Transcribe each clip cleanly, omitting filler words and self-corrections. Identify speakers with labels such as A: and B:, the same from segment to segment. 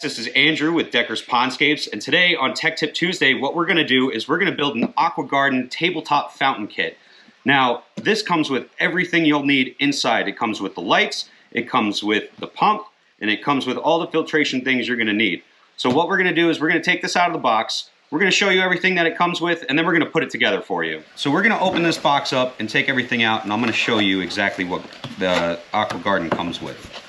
A: This is Andrew with Decker's Pondscapes, and today on Tech Tip Tuesday, what we're going to do is we're going to build an AquaGarden tabletop fountain kit. Now, this comes with everything you'll need inside. It comes with the lights, it comes with the pump, and it comes with all the filtration things you're going to need. So what we're going to do is we're going to take this out of the box, we're going to show you everything that it comes with, and then we're going to put it together for you. So we're going to open this box up and take everything out, and I'm going to show you exactly what the AquaGarden comes with.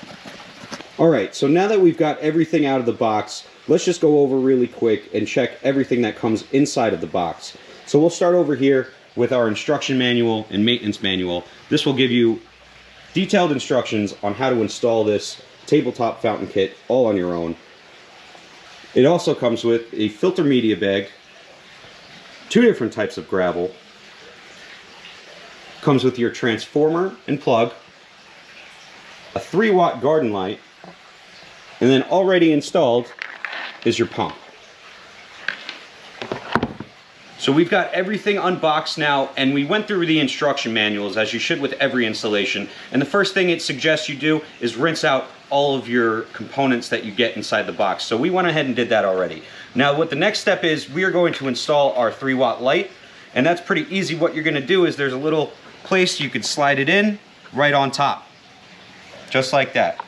A: Alright, so now that we've got everything out of the box, let's just go over really quick and check everything that comes inside of the box. So we'll start over here with our instruction manual and maintenance manual. This will give you detailed instructions on how to install this tabletop fountain kit all on your own. It also comes with a filter media bag, 2 different types of gravel, comes with your transformer and plug, a 3-watt garden light, and then already installed is your pump. So we've got everything unboxed now, and we went through the instruction manuals as you should with every installation. And the first thing it suggests you do is rinse out all of your components that you get inside the box. So we went ahead and did that already. Now what the next step is, we are going to install our 3-watt light, and that's pretty easy. What you're going to do is there's a little place you could slide it in right on top, just like that.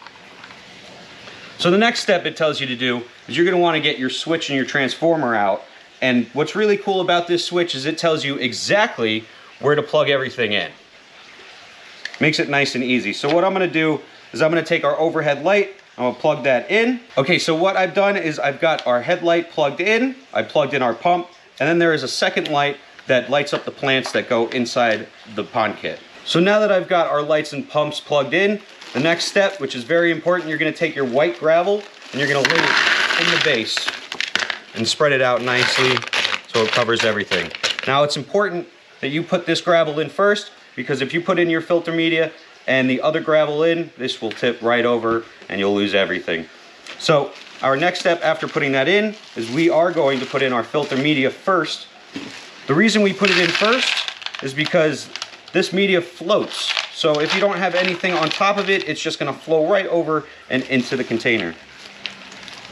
A: So the next step it tells you to do is you're going to want to get your switch and your transformer out. And what's really cool about this switch is it tells you exactly where to plug everything in. Makes it nice and easy. So what I'm going to do is I'm going to take our overhead light, I'm going to plug that in. Okay, so what I've done is I've got our headlight plugged in, I plugged in our pump, and then there is a second light that lights up the plants that go inside the pond kit. So now that I've got our lights and pumps plugged in, the next step, which is very important, you're going to take your white gravel and you're going to lay it in the base and spread it out nicely so it covers everything. Now it's important that you put this gravel in first, because if you put in your filter media and the other gravel in, this will tip right over and you'll lose everything. So our next step after putting that in is we are going to put in our filter media first. The reason we put it in first is because this media floats. So if you don't have anything on top of it, it's just going to flow right over and into the container.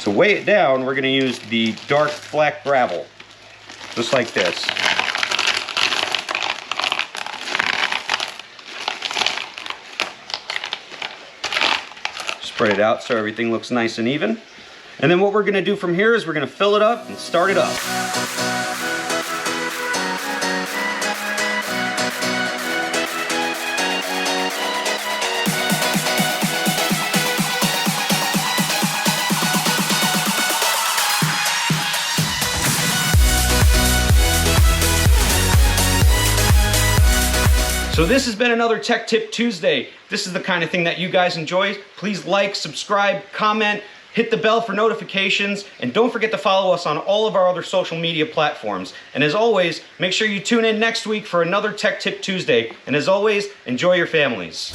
A: To weigh it down, we're going to use the dark black gravel, just like this. Spread it out so everything looks nice and even. And then what we're going to do from here is we're going to fill it up and start it up. So this has been another Tech Tip Tuesday. This is the kind of thing that you guys enjoy. Please like, subscribe, comment, hit the bell for notifications, and don't forget to follow us on all of our other social media platforms. And as always, make sure you tune in next week for another Tech Tip Tuesday. And as always, enjoy your families.